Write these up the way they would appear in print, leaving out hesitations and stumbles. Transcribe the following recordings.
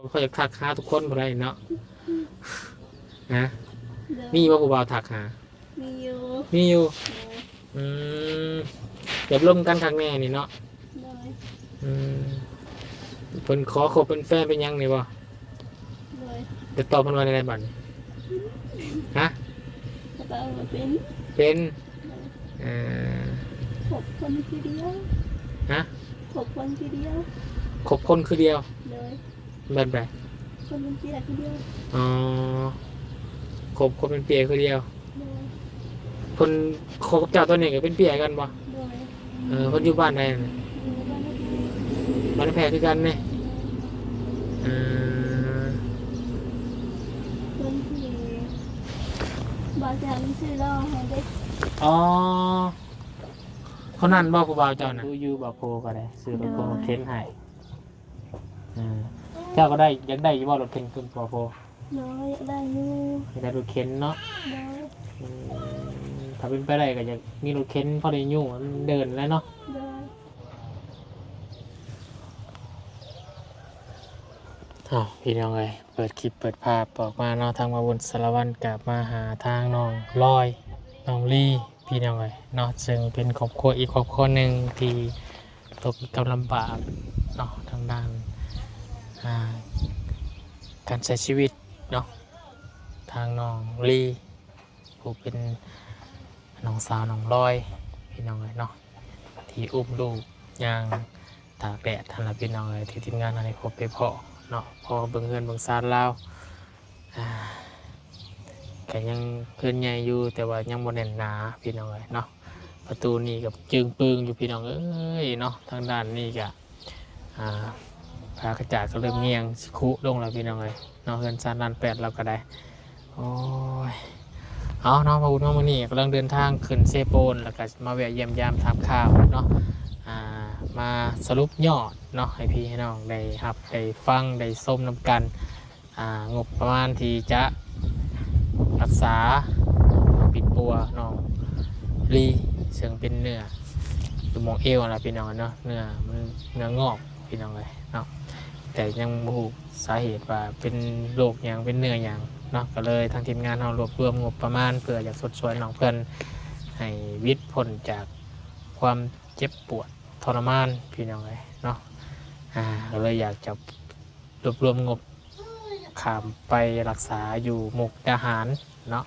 เขาอยากทักหาทุกคนบ่ได้เนาะนะโดยมีว่าผู้บ่าวทักหามีอยู่มีอยู่โดยอืมแบบร่วมกันครั้งแน่นี่เนาะโดยอืมเพิ่นขอคบเป็นแฟนเป็นหยังนี่บ่โดยจะตอบเพิ่นว่าในบัดนี้ฮะก็ต้องมาเป็นเป็นเอ่อ6 คนทีเดียวฮะ6 คนทีเดียวคบคนคือเดียวโดยแบบใดคนเป็นเกียรติทีเดียวอ๋อคบคนเป็นเปียคือเดียวโดยคนคบกับเจ้าตัวนี้ก็เป็นเปียกันบ่โดยเพิ่นอยู่บ้านใดน่ะอยู่บ้านเลขที่บ้านแพรคือกันนี่เออ คนที่บาดแผลมันชื่อเราให้เด็กอ๋อคนนั้นบ่ผู้บ่าวเจ้าน่ะอยู่บ่โพก็ได้ซื้อรถโพรถเข็นให้เจ้าก็ได้อยากได้อยู่บ่รถเข็นขึ้นบ่โพน้อยได้อยู่อยากได้รถเข็นเนาะน้อย อืถ้าเป็นไปได้ก็อยากมีรถเข็นพอได้อยู่มันเดินแล้วเนาะน้อยพี่น้องเอ้ยเปิดคลิปเปิดภาพออกมาเนาะทางมาบนสารวัตรกลับมาหาทางน้องลอยน้องลี่พี่น้องเอ้ยเนาะซึ่งเป็นครอบครัวอีกครอบครัวหนึ่งที่ตกกำลำบากเนาะทางด้านการใช้ชีวิตเนาะทางน้องลี่ผู้เป็นน้องสาวน้องลอยพี่น้องเอ้ยเนาะที่อุ้มลูกย่างตากแดดทันละพี่น้องเอ้ยที่ทีมงานอะไรพบไปพอเนาะพอเบิ่งเฮือนเบิ่งซานลาวก็ยังเพื่อนใหญ่อยู่แต่ว่ายังบ่แน่นหนาพี่น้องเอ้ยเนาะประตูนี่กับจึงปึงอยู่พี่น้องเอ้ยเนาะทางด้านนี้ก็พากระจาดก็เริ่มเงียงสิคุลงแล้วพี่น้องเอ้ยเนาะเฮือนซานด้าน8เราก็ได้โอ้ยเอาเนาะมาบุญมานี่กำลังเดินทางขึ้นเซโปนแล้วก็มาแวะเยี่ยมยามถามข่าวเนาะมาสรุปยอดเนาะให้พี่ให้น้องได้รับได้ฟังได้ส้มน้ำกันงบประมาณที่จะรักษาปิดปัวน้องลีซึ่งเป็นเนื้อสมองเอวนะพี่น้องเนาะเนื้อมันเนื้องอกพี่น้องเลยเนาะแต่ยังบ่รู้สาเหตุว่าเป็นโรคอย่างเป็นเนื้ออย่างเนาะก็เลยทางทีมงานเรารวบรวมงบประมาณเพื่ออยากสดสวยน้องเพื่อนให้วิทย์พ้นจากความเจ็บปวดทรมานพี่น้องเลยเนาะก็เลยอยากจะรวบรวมงบขามไปรักษาอยู่มุกดาหารเนาะ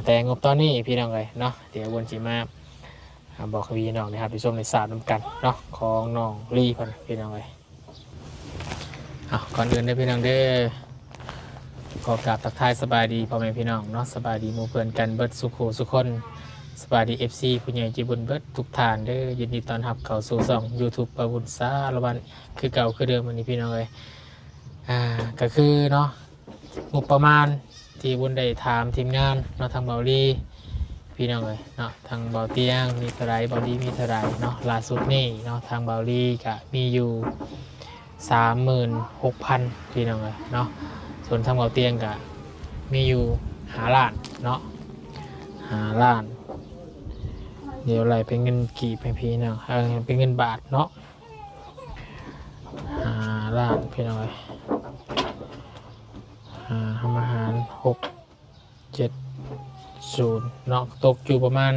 แต่งบตอนนี้พี่น้องเลยเนาะเดี๋ยววนจีมาบอกพี่น้องนะครับไปชมในศาสตร์น้ำกันเนาะของน้องลีพอนพี่น้องเลยก่อนอื่นได้พี่น้องได้ขอกราบทักทายสบายดีพ่อแม่พี่น้องเนาะสบายดีหมู่เพื่อนกันเบิดสุขสุขคนสบายดีFC ผู้ใหญ่จีบุญเบิดทุกฐานเด้อยินดีต้อนรับเข้าสู่ช่อง YouTube ประบุญสารวันคือเก่าคือเดิมวันนี้พี่น้องเลยก็คือเนาะงบประมาณที่บุญได้ถามทีมงานเนาะทางเบาลีพี่น้องเลยเนาะทางเบาเตียงมีเท่าไรเบาลีมีเท่าไรเนาะล่าสุดนี่เนาะทางเบาลีก็มีอยู่36,000พี่น้องเลยเนาะส่วนทางเบาเตียงก็มีอยู่5 ล้านเนาะ5 ล้านเดี๋ยวไหลเป็นเงินกี่ไปพี่น้องเป็นเงินบาทเนาะ5 ล้านพี่น้องเลยทำอาหาร670เนาะตกอยู่ประมาณ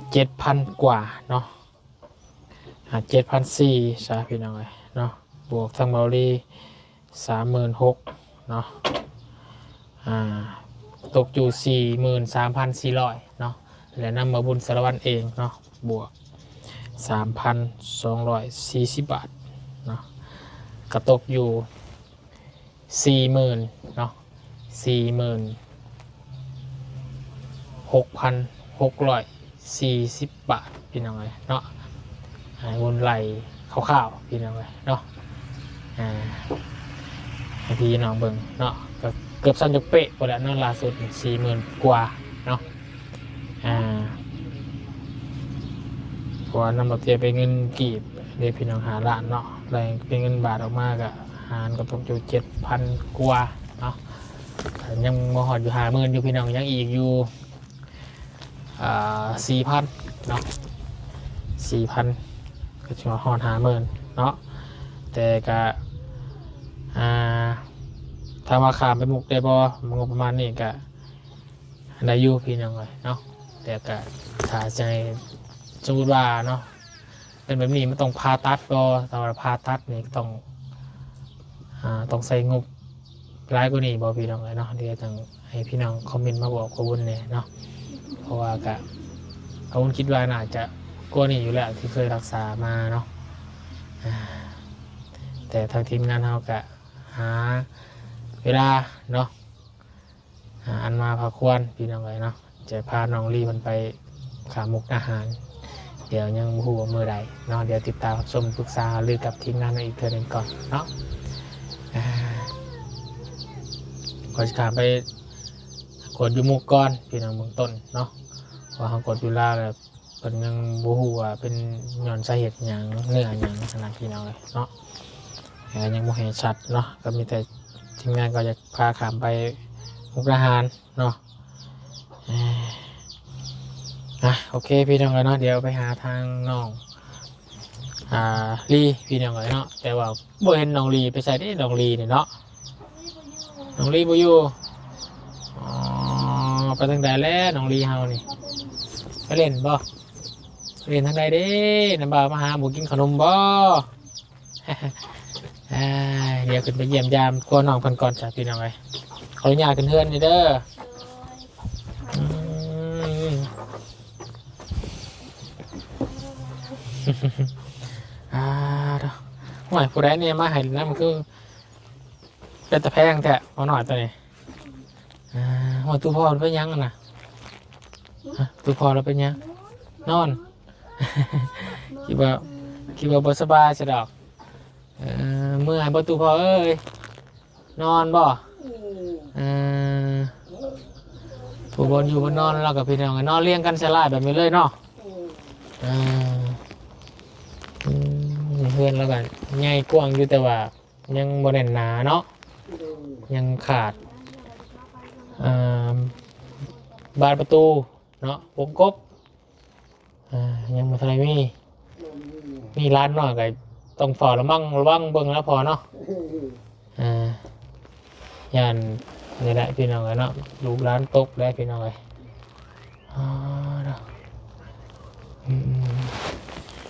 7,000 กว่าเนาะ7,400ใช่พี่น้องเลยเนาะบวกทางเบาลี36,000เนาะตกอยู่ 43,400เนาะและนำมาบุญสารวัตรเองเนาะบวก 3,240 บาทเนาะกระตกอยู่40,000เนาะ46,640 บาทพี่น้องเลยเนาะวนไหลข้าวๆพี่น้องเลยเนาะให้พี่น้องเบิ่งเนาะก็เกือบ3 เป๊ะพอแล้วเนาะล่าสุด40,000 กว่าเนาะเพราะว่านำมาเทียบเป็นเงินกีบเดี๋ยวพี่น้อง5 ล้านเนาะแรงเป็นเงินบาทออกมากอะหารก็ตกอยู่ 7,000 กว่าเนาะยังมาหอดอยู่50,000อยู่พี่น้องยังอีกอยู่4,000เนาะ4,000ก็จะมาหอด50,000เนาะแต่ก็ ถ้ามาขามไปมุกได้บ่งบประมาณนี้ก็ได้อยู่พี่น้องเลยเนาะแต่ก็ถ้าใจสมมุติว่าเนาะเป็นแบบนี้มันต้องผ่าตัดบ่แต่ว่าผ่าตัดนี่ต้องใส่งบหลายกว่านี้บ่พี่น้องเลยเนาะเดี๋ยวต้องให้พี่น้องคอมเมนต์มาบอกขอบคุณเนี่ยเนาะเพราะว่าก็ขอบคุณคิดว่าน่าจะกว่านี้อยู่แล้วที่เคยรักษามาเนาะแต่ทางทีมงานเราก็หาเวลาเนาะอันมาพาควรพี่น้องเลยเนาะจะพาน้องลีมันไปขามุกอาหารเดี๋ยวยังหัวมือใดเนาะเดี๋ยวติดตามชมปรึกษาหรือกับทีมงานอีกเทื่อหนึงก่อนเนาะก่อนจะขาไปกดอยู่มุกก่อนพี่น้องเบื้องต้นเนาะว่าเขากดอยู่ล่าแบบเป็นยังบูหัวเป็นย้อนสาเหตุอย่างเนื้ออย่างขนาดพี่น้องเลยเนาะยังบ่เห็นชัดเนาะก็มีแต่ทีมงานก็จะพาขามไปมุกดาหารเนาะโอเคพี่น้องเลยเนาะเดี๋ยวไปหาทางน้องลีพี่น้องเลยเนาะแต่ว่าบ่เห็นน้องลีไปใส่ได้น้องลีเนี่ยเนาะน้องลีบ่อยู่ไปทางใดแล้วน้องลีเฮานี่ไปเล่นบ่เล่นทางใดเด้น้ำบ่าวมาหาหมูกินขนมบ่ เดี๋ยวขึ้นไปเยี่ยมยามกลัวน้องเพันก่อนจ้ะพี่น้องเลยขออนุญาตขึ้นเฮือนนี่เด้อเด้อหน่อยผู้ใดเนี่ยมาให้นะมันคือเป็นตะแพงแท้เอาหน่อยตัวนี้หัวตู้พ่อเราเป็นยังนะตู้พ่อเราเป็นยังนอน คิดว่าบ่สบายสะดอกเมื่อประตูพอเอ้ยนอนบ่ผู้บนอยู่บนนอนเรากับพี่น้องนอนเลี้ยงกันสลายแบบนี้เลยเนาะเพื่อนแล้วกันใหญ่กว้างอยู่แต่ว่ายังบนแน่นหนาเนาะยังขาดบานประตูเนาะวงกบยังมาทลายมีร้านหน่อยกับต้องฝ่าระวังเบิ่งแล้วพอเนาะยันนี่แหละพี่น้องเนาะลูกร้านตกแล้วพี่น้อง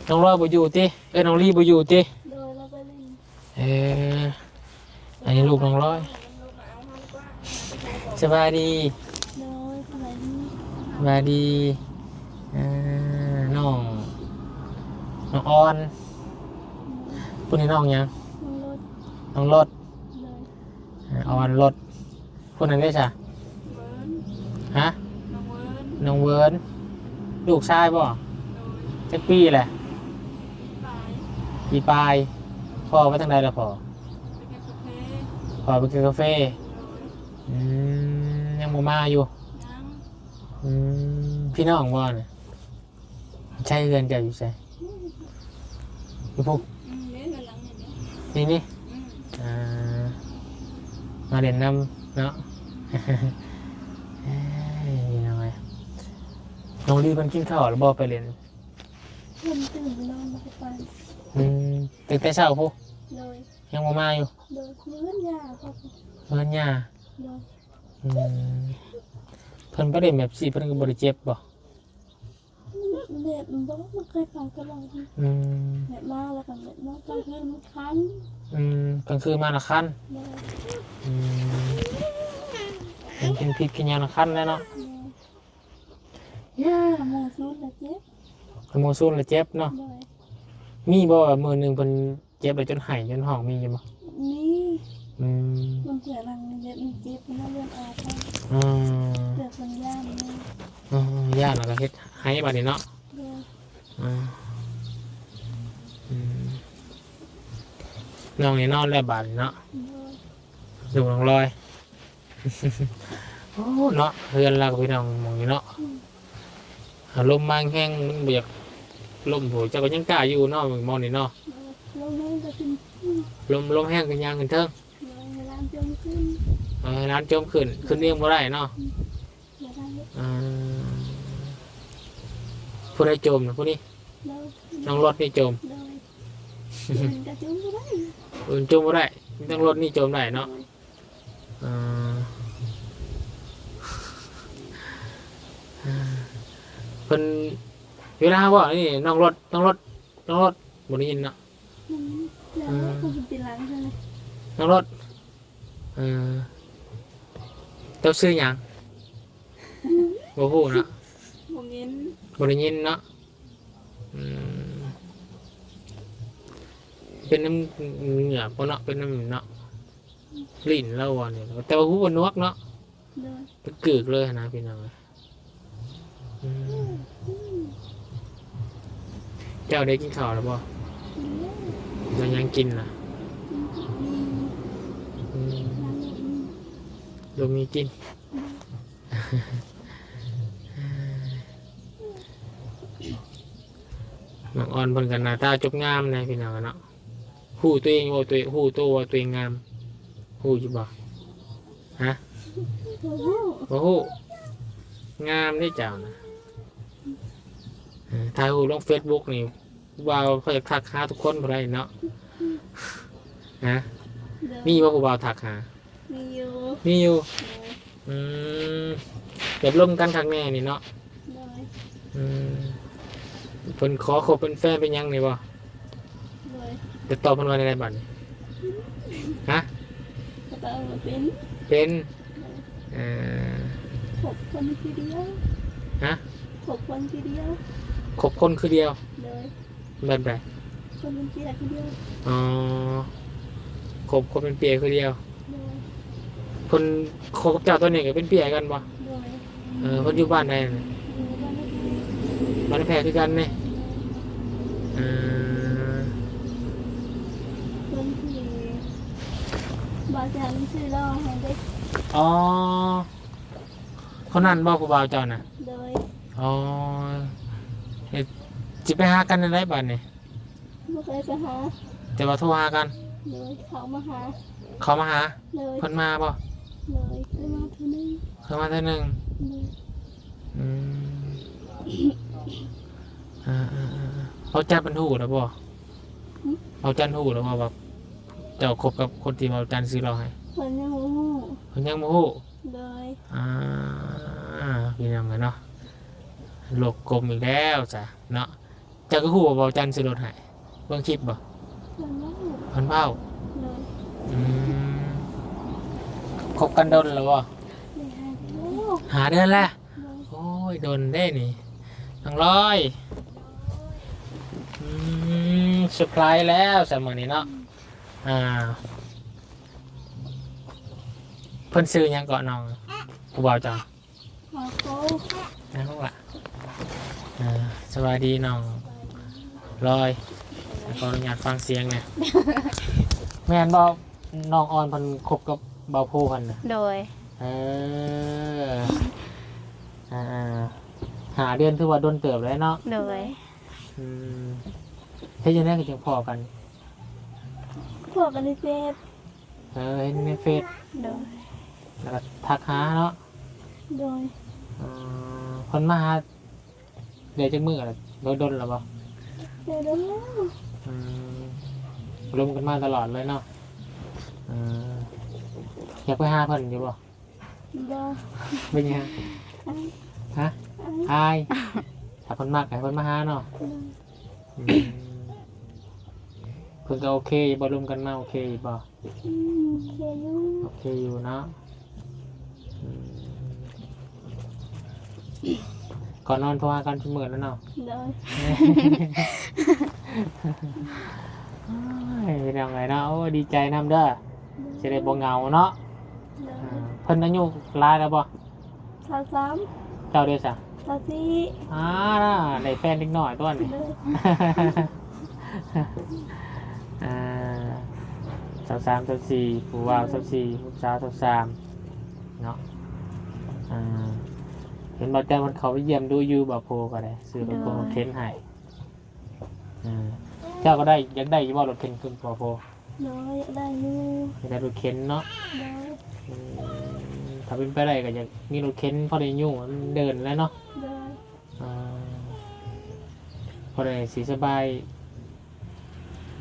น้องรอยบ่อยู่ติน้องรีบ่อยู่ติอันนี้ลูกน้องร้อยสบายดีสบายดีน้องออนพวกนี้น้องยังน้องรถออนรถพวกนั้นได้จ้ะฮะน้องเวิร์นลูกชายบ่จักปีแหละปีปลายพ่อไปทางใดล่ะพ่อไปกินกาแฟยังบ่มาอยู่พี่น้องบ่เนี่ยใช่เงินแกอยู่ใช่พวกนี่มาเด่นนำเนาะยังไงน้องรีมันกินข้าวหรือบ่ไปเรียนตื่นนอนมาไปตื่นแต่เช้าพวกยังมาอยู่เมื่อยาครับเมื่อยาเพิ่นประเด็นแบบสี่เพิ่นก็บริเจ็บบ่เด็กมันบอกมันเคยฟังตลอดเด็กมาแล้วกันเด็กมากลางคืนมันคันกลางคืนมาละคันกินพิษกินยาละคันแล้วเนาะโมซูนละเจ็บโมซูนละเจ็บเนาะมีบ่มือหนึ่งเพิ่นเจ็บเลยจนหายจนห้องมีอยู่บ่มันเกิดรังเด็กมันเจ็บมันเลือดออกเกิดมันย่านย่านอะไรเฮ็ดให้บัดนี้เนาะน้องนี่นอนแล้วบาดเนาะดูน้องลอยโอ้เนาะเฮือนเรากับพี่น้องมองนี่เนาะลมมาแห้งมันเบียกลมโหเจ้าก็ยังกล้าอยู่เนาะมองนี่เนาะลมแห้งกันยางกันเทิงร้านจมขึ้นเองบ่ได้เนาะผู้ใดจมนะผู้นี้น้องรถนี่จมจมบ่ได้ ต้องรถนี่จมได้เนาะอ่าเพิ่นเวลาว่านี่น้องรถบ่ได้ยินเนาะ แล้วก็กินหลังใช่ไหม น้องรถเจ้าซื้อหยังบ่ฮู้เนาะ ผมเย็น บ่ได้ยินเนาะเป็นน้ำเหงื่อบ่เนาะเป็นน้ำเนาะลิ้นเราอ่ะนี่แต่ว่าฮู้บ่นวกเนาะ เลย เป็นกึกเลยนะพี่น้องเจ้าได้กินข้าวแล้วบ่เรายังกินล่ะลงมีกินน้องอ่อนเพิ่นกันหน้าตาจบงามนะพี่น้องเนาะฮู้ตัวเองว่าตัวเองฮู้ตัวว่าตัวเองงามฮู้อยู่บ่ฮะ โอ้โห บ่ฮู้งามได้เจ้านะถ่ายรูปลง Facebook นี่ว่าวเขาจะทักหาทุกคนบ่ได้เนาะฮะมีบ่ผู้บ่าวทักหา มีอยู่ มีอยู่อืมแบบร่วมกันทักแน่นี่เนาะ เลย อืมเพิ่นขอคบเป็นแฟนเป็นหยังนี่บ่ เลย จะตอบเพิ่นว่าได้บัดนี้ฮะ ก็ต้องมาเป็น เป็นเอ่อ 6 คนทีเดียว ฮะ 6 คนทีเดียว คบคนคือเดียว เลย แบบใด คนเป็นเปียทีเดียว อ๋อคบคนเป็นเปียคือเดียว เลย คนคบกับเจ้าตัวนี้ก็เป็นเปียกันบ่ เลย เพิ่นอยู่บ้านใดน่ะ อยู่บ้านนี้ บ้านแพรคือกันนี่เอ่อ คนที่บาจันชื่อเราให้ได้ อ๋อคนนั้นบ่ผู้บ่าวเจ้าน่ะ เลย อ๋อเฮ็ดสิไปหากันในไรบ้านนี่ ไม่เคยไปหา แต่ว่าโทรหากัน เลยเขามาหา เขามาหา เลย เพิ่นมาบ่ เลยคือมาเท่านี้ เขามาเท่านึง เลย อืมเขาจัดเป็นหูแล้วบ่เขาจัดหูแล้วบ่แบบเจ้าคบกับคนที่เราจันซื้อเราให้ คนยังหู เพิ่นยังบ่ฮู้ เลย พี่น้องเนาะโลกกลมอีกแล้วจ้ะเนาะเจ้าก็ฮู้ว่าเบาจันซื้อรถให้เบิ่งคลิปบ่ คนยังหู เพิ่นเว้า เลย อืมคบกันโดนแล้วบ่ เลยหาเดียว หาเดือนแล้ว เลย โอ้ยโดนได้นี่ทั้งร้อยเซอร์ไพรส์แล้วสมัยนี้เนาะเพิ่นซื้อหยังเกาะน้องผู้บ่าวจ้ะ หาเขา นะพวกละสวัสดีน้องร้อยขออนุญาตฟังเสียงเนี่ยแม่นบ่น้องออนเพิ่นคบกับบ่าวผู้เพิ่นน่ะ โดย เออหาเดือนถือว่าโดนเติบแล้วเนาะ โดย เฮ็ดจังได๋ก็จังพอกัน พวกกันในเฟซ เห็นในเฟซ โดย แล้วก็ทักหาเนาะ โดย เพิ่นมาหาเดี๋ยวจักมื้อล่ะโดนแล้วบ่ เจอแล้ว รวมกันมาตลอดเลยเนาะอยากไปหาเพิ่นอยู่บ่ บอ เป็นยังไง ไอ้ ฮะ ไอ้ อายถ้าเพิ่นมักให้เพิ่นมาหาเนาะ เลย เพิ่นก็โอเคบ่รวมกันมาโอเคบ่ เคยู โอเคอยู่เนาะก่อนนอนโทรหากันเสมอแล้วเนาะ เลย เป็นยังไงเนาะโอ้ดีใจนำเด้อจะได้บ่เหงาเนาะ เลย เพิ่นอายุหลายแล้วบ่ สาวสาม เจ้าเด้อซะ สาวสี่ ได้แฟนเล็กน้อยตัวนี้ เลย 23 24ผู้ว่า24ผู้สาว23เนาะเห็นบ่แต่มันเขาไปเยี่ยมดูอยู่บ่โพก็ได้ซื้อรถโพเข็นให้เจ้าก็ได้อยากได้อยู่บ่รถเข็นขึ้นบ่โพ เลยได้ยู อยากได้รถเข็นเนาะ เลย ถ้าเป็นไปได้ก็อยากมีรถเข็นพอได้อยู่มันเดินแล้วเนาะ เลย พอได้สีสบาย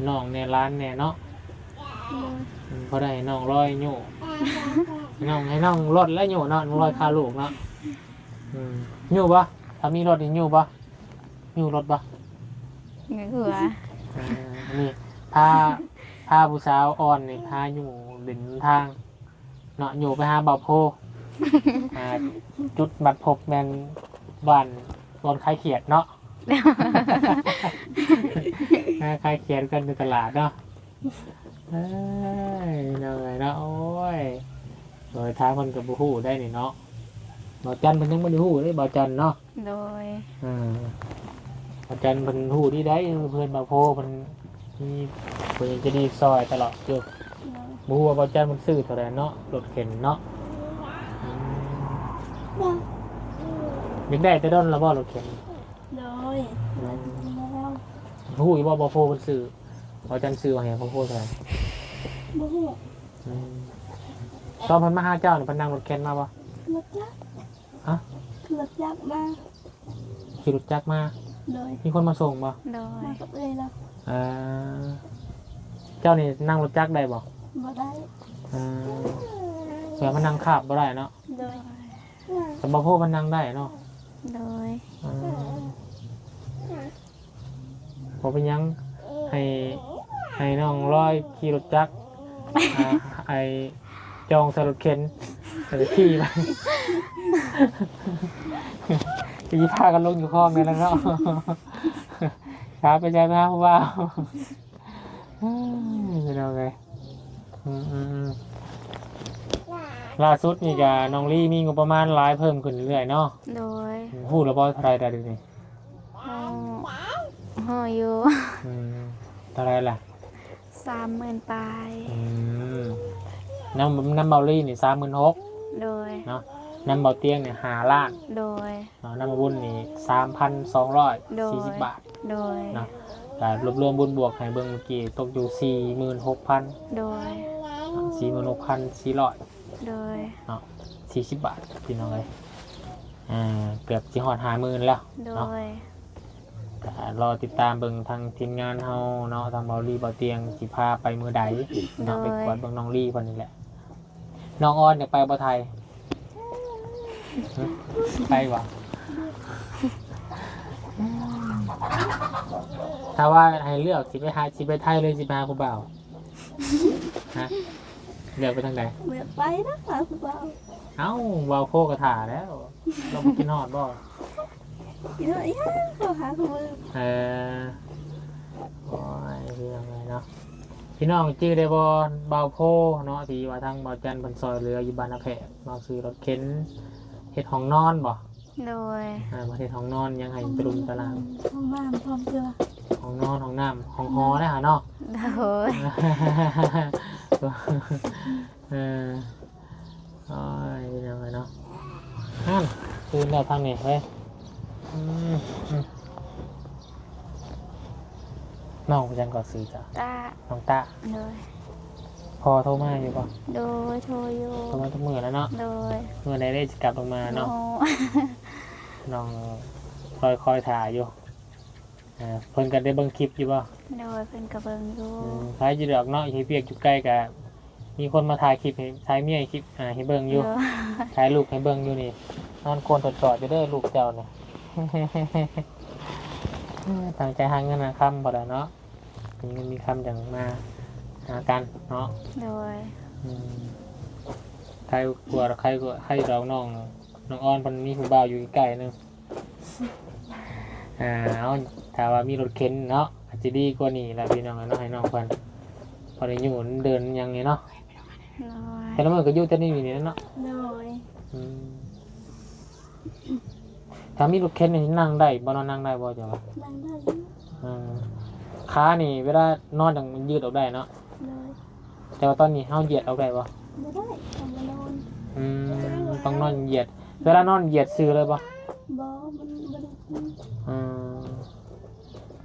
น้องในร้านแน่เนาะ พอได้น้องลอยโย่ให้น้องรถแล้วโย่เนาะน้องลอยคาลูกเนาะโย่ปะถ้ามีรถนี่โย่ปะโย่รถปะ เงือ นี่พาผู้สาวอ่อนนี่พาอยู่เดินทางเนาะอยู่ไปหาเบาโพจุดบัดพบแมนบ้านบอนคลายเขียดเนาะ คลายเขียดกันในตลาดเนาะเอ้ยเนาะไงเนาะโอ้ยโดยทางคนกับบูฮู้ได้นี่เนาะเบาจันมันยังไม่ได้ฮู้ได้เบาจันเนาะ โดย อาจารย์มันหูที่ได้เพื่อนบาโพมันมีเพื่อนจะได้ซอยตลอดอยู่บูว่าอาจารย์มันซื้อเท่าไรเนาะรถเข็นเนาะยังได้แต่ด้นแล้วบ่รถเข็น rồi là nào หูอีว่าบาโพมันซื้ออาจารย์ซื้อมาให้บาโพเท่าไหร่ bố ตอนเพันมาหาเจ้าเนี่ยเพันนั่งรถเข็นมาบ่ lật chắc ฮะ lật chắc ba ขี่รถจักรมา rồi มีคนมาส่งบ่ โดย ba cặp đây là เจ้านี่นั่งรถจักรได้บ่ vào đây เผื่อมันนั่งคาบบ่ได้เนาะ rồi แต่บาโพมันนั่งได้เนาะ โดย พอเป็นยังให้น้องร้อยขี่รถจักรไอจองสรถเข็นแต่ขี่ไปขี่พากันลงอยู่คลองนี่แล้วเนาะช้าไปใจไหมครับผู้บ่าวเป็นยังไงล่าสุดนี่กับน้องลี่มีงบประมาณหลายเพิ่มขึ้นเรื่อยๆเนาะ โดย พูดแล้วบ่เท่าไรแต่ดูนี่ ห่ออยู่ เท่าไรล่ะ 30,000 ปลาย น้ำเบาลี่นี่36,000 โดย เนาะน้ำเบาเตียงเนี่ย5 ล้าน โดย น้ำบุญนี่ 3,240 บาท โดย เนาะแต่รวมบุญบวกให้เบิ่งเมื่อกี้ตกอยู่ 46,000 โดย 46,400 โดย เนาะ40 บาทพี่น้องเลยเกือบสิฮอด50,000แล้ว โด เนาะ ย แต่รอติดตามเบิ่งทางทีมงานเฮาเนาะทางเบาลี่เบาเตียงสิพาไปมื้อใดเนาะไปกวดเบิ่งน้องลี่เพิ่นนี่แหละน้องออนอยากไปบ่ไทยไปวะถ้าว่าให้เลือกสิไปไทยเลยสิไปหาผู้บ่าวฮะเลือกไปทางใด mẹ bay đó hả cô bảo เอ้าเบาโคกระถาแล้วเราบ่กินฮอดบ่ chị nói á cô hả cô ơi โอ้ยพี่น้องเลยเนาะพี่น้องชื่อได้บ่เบาโพเนาะที่ว่าทางเบาจันทร์เพิ่นซอยเรืออยู่บ้านนาแพะเนาะซื้อรถเข็นเฮ็ดห้องนอนบ่ โดย มาเฮ็ดห้องนอนยังให้ตรุมตาราง không làm không chưa ห้องนอนห้องน้ำห้องฮอได้หาเนาะ โดย โอ้ยพี่น้องเลยเนาะนั่นตื่นแล้วทางนี้เฮ้ยน้องจันก็ซื้อจ้ะ ตา น้องตา โดย พอโทรมาอยู่ป่ะ โดยโทรอยู่ โทรมาทุกมื้อแล้วเนาะ โดย เมื่อใดได้จะกลับออกมา โน เนาะน้องคอยถ่ายอยู่เพิ่นกันได้เบิ่งคลิปอยู่ป่ะ โดยเพิ่นกระเบิงอยู่ ท้ายจีดอกเนาะอยู่เปียกอยู่ใกล้กับมีคนมาถ่ายคลิปให้ถ่ายเมียให้คลิปให้เบิ่งอยู่ โดย ถ่ายลูกให้เบิ่งอยู่นี่นอนโกนตอดๆอยู่เด้อลูกเจ้าเนี่ย ตั้งใจหาเงินหาคำบ่ได้เนาะมีเงินมีคำอย่างมาหากันเนาะ โดย ใครกลัวใครดอกน้องอ้อนมันมีผู้บ่าวอยู่ใกล้ๆนึงเอาถ้าว่ามีรถเข็นเนาะอาจจะดีกว่านี้ละพี่น้องเนาะให้น้องเพิ่นพอได้อยู่เดินยังไงเนาะ โดย แต่ละมื้อก็อยู่แต่นี่นี่เนาะ rồi ถ้ามีรถเข็นนี่นั่งได้บ่นั่งได้บ่จ้ะวะ đang đây ขานี่เวลานอนจังมันยืดออกได้เนาะ rồi แต่ว่าตอนนี้เฮาเหยียดออกได้บ่ vào đây còn vào nôn ต้องนอนเหยียดเวลานอนเหยียดซื้อเลยบ่ bố bên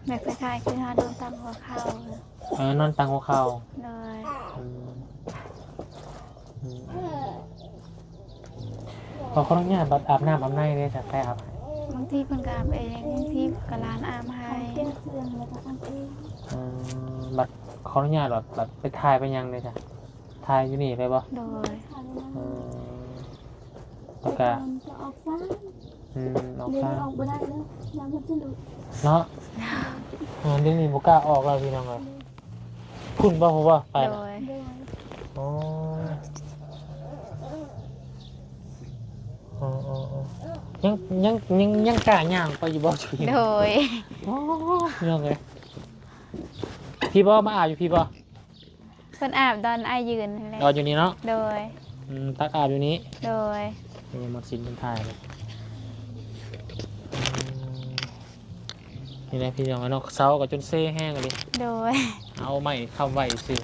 แบบคล้ายๆคือหาโดนตามหัวเข่าน อนตังหัวเข่า โดย พอเขาต้องเนี่ยอาบน้ำอาบในเลยแต่ใครอาบบ างทีเพิ่นก็อาบเองบางทีก็ร้านอาบให้ ăn cái giường là ta ăn đi บัด ขออนุญาตแบบไปถ่ายไปยังเลยจ้ะถ่ายอยู่นี่เลยบ่ โดย ขาด เอ แล้ว อแล้วก็ จะออกซ้าย ออก เดิน ข้าง ออกไม่ได้เลยยังมันจะหลุด เนาะเดี๋ยวนี้บ่กล้าออกแล้วพี่น้องเอ้ยคุณบ่ฮู้ว่าไป โด น่ะ ย โดย อ๋ออ๋ออ๋ออ๋อยังกล้าย่างไปอยู่บ่ช่วย โดย อ๋อพี่น้องเอ้ยพี่บ่มาอาบอยู่พี่บ่ เพิ่นอาบดอนไอยืนนั่นแหละ นอนอยู่นี่เนาะ โดย ตักอาบอยู่นี้ โดย นี่หมดสินเป็นถ่ายเลยนี่แหละพี่น้องเนาะเสากับจนเซ่แห้งเลย โดย เอาใหม่เข้าไว้สิ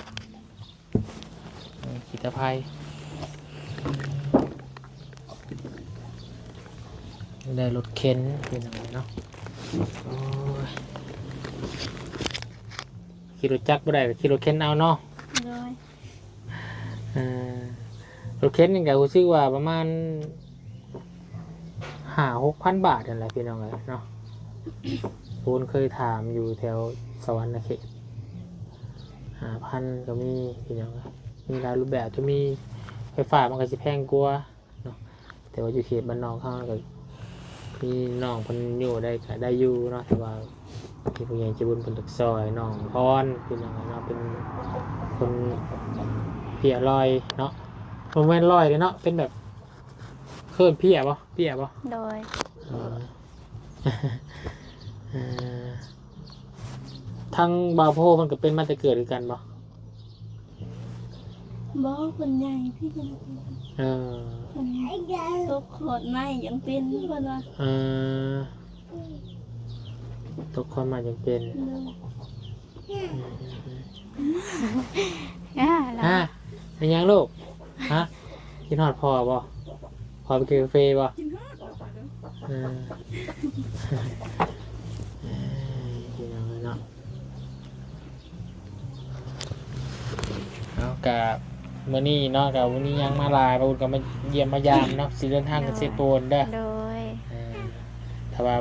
ขีตะไคร้ได้รถเข็นพี่น้องเนาะโอ้ยขี่รถจักรบ่ได้ก็ขี่รถเข็นเอาเนาะ โดย รถเข็นนี่ก็รู้สึกว่าประมาณ5,000-6,000 บาทนั่นแหละพี่น้องเลยเนาะปูนเคยถามอยู่แถวสวรรค์เขต5,000ก็มีพี่น้องเลยมีหลายรูปแบบจะมีไฟฟ้ามันก็จะแพงกว่าเนาะแต่ว่าอยู่เขตบ้านนอกเขาก็มีน้องคนอยู่ได้ก็ได้อยู่เนาะแต่ว่าที่ผู้ใหญ่จะบุญเป็นตึกซอยน้องพรพี่น้องเนาะเป็นคนเปียลอยเนาะผมไม่นลอยเลยเนาะเป็นแบบเคลื่อนเปียป่ะ โดย ทั้งบาโพมันก็เป็นมาแต่เกิดด้วยกันป่ะ บอกคนใหญ่พี่เป็นคน เออ ตกขอดไม่ยังเป็นเพื่อนว่า เออทุกคนมาอย่างเป็น โดย แล้ว ฮะเป็นยังลูกฮะกินหอดพอป่ะพอไปกินกาแฟป่ะเออกินเอาเลยเนาะเอากับมื้อนี้เนาะกับวันนี้ยังมาลายบางคนก็มาเยี่ยมมายามเนาะสิเดินทางกันเซโปนเด้อ โดย ถ้าว่า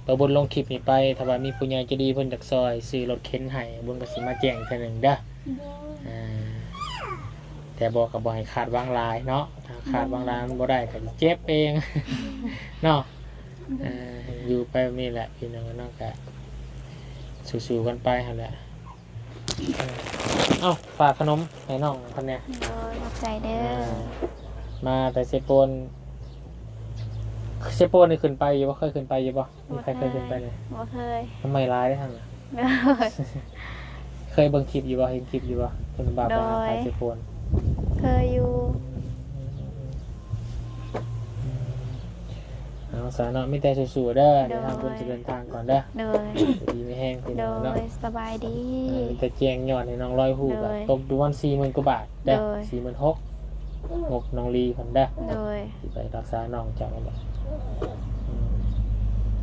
ประบุญลงคลิปนี้ไปถ้าว่ามีผู้ใหญ่ใจะดีเพิ่นจากซอยซื้อรถเข็นให้บุญก็สิมาแจ้งอีกเทื่อหนึงเด้อ โดย อ่าแต่บอกกับบ่ให้ขาดวางลายเนาะถ้าขาดวางลายมันบ่ได้ก็สิเจ็บเอง เนาะอยู่ไปแบบนี้แหละพี่น้องเนาะก็สู้ๆกันไปหั่นแหละเอ้าฝากขนมให้น้องคนเนี้ย โดยขอบใจเด้อ มาแต่เซโปนนี่ขึ้นไปอยู่บ่เคยขึ้นไปอยู่บ่มีใครเคยขึ้นไปเลย บ่เคย ทำไมร้ายได้ทั้งนั้น โดย เคยเบิ่งคลิปอยู่บ่เห็นคลิปอยู่บ่คนบาปมาขายเซโปน เคยอยู่ เอาสาเนาะมีแต่สู้ๆเด้อเดี๋ยวทางคนจะเดินทางก่อนเด้อ โดย ดีไม่แห้งพี่ โด น้องเนาะ ยสบายดี มีแต่แจงยอดให้น้องร้อยฮู้ก็ โดย ตกอยู่วัน40,000 กว่าบาทเด้อ โดย 46,000น้องลีเพิ่นเด้อ โดย สิไปรักษาน้องจากนั่นแหละ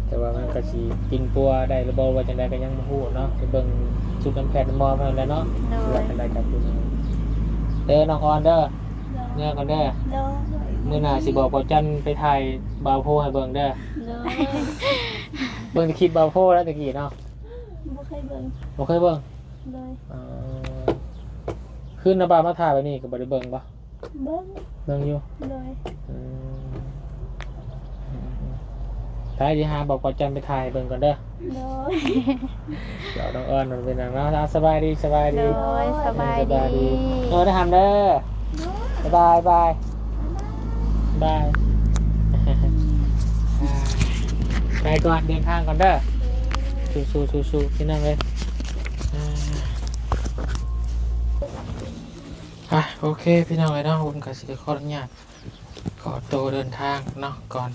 แต่ว่ามันก็สิกินปัวได้หรือบ่ว่าจังได๋ก็ยังบ่ฮู้เนาะไปเบิ่งจุดน้ำแพทย์น้ำหมอเพิ่นแหล้วเนาะ โด ว่าย จังได๋กับพี่น้องเด้อน้องออนเด้อเนื้อกันเด้อ โดย มื้อหน้าสิบอกบ่จันไปถ่ายบาวโพให้เบิ่งเด้อ โดย เบิ่งแต่คลิปบาวโพแล้วตะกี้เนาะ บ่เคยเบิ่ง บ่เคยเบิ่ง โดย ขึ้นนะบามาถ่ายแบบนี้ก็บ่ได้เบิ่งบ่ เบิ่ง เบิ่งอยู่ โดย ถ่ายสิหาบอกบ่จันไปถ่ายเบิ่งก่อนเด้อ โดย เดี๋ยวน้องออนมันเป็นหยังเนาะสบายดีสบาย โด ดี ยสบายดี ได้ทำเด้อ บายบายบาย ไปก่อนเดินทางก่อนเด้อสู้ที่นั่งเลยโอเคพี่น้องเลยเนาะผมกับสิขออนุญาตขอตัวเดินทางเนาะก่อน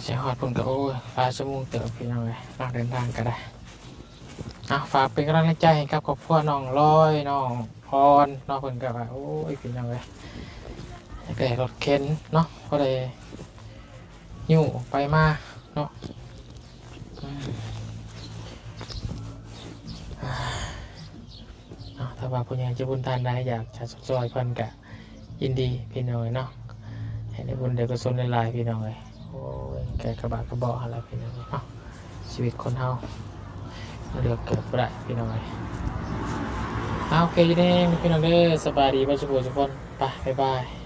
จะฮอดผมกับโอ้ยปลาชั่วโมงเติบพี่น้องเลยเราเดินทางก็ได้ฝากเป็นกำลังใจให้กับครอบครัวน้องร้อยน้องพรน้องเพิ่นกับว่าโอ้ยพี่น้องเลยได้รถเข็นเนาะก็เลยอยู่ไปมาเนาะถ้าว่าผู้ใหญ่จะบุญทานได้อยากจะซอยเพิ่นกะยินดีพี่น้องเนาะให้ได้บุญได้กุศลหลายๆพี่น้องเลยโอ้ยแกกระบะกระบอกอะไรพี่น้องเนาะชีวิตคนเฮาเลือกเกิดบ่ได้พี่น้องเลย โอเคอยู่แน่พี่น้องเด้อสบายดีป่ะทุกคนไปบ๊ายบาย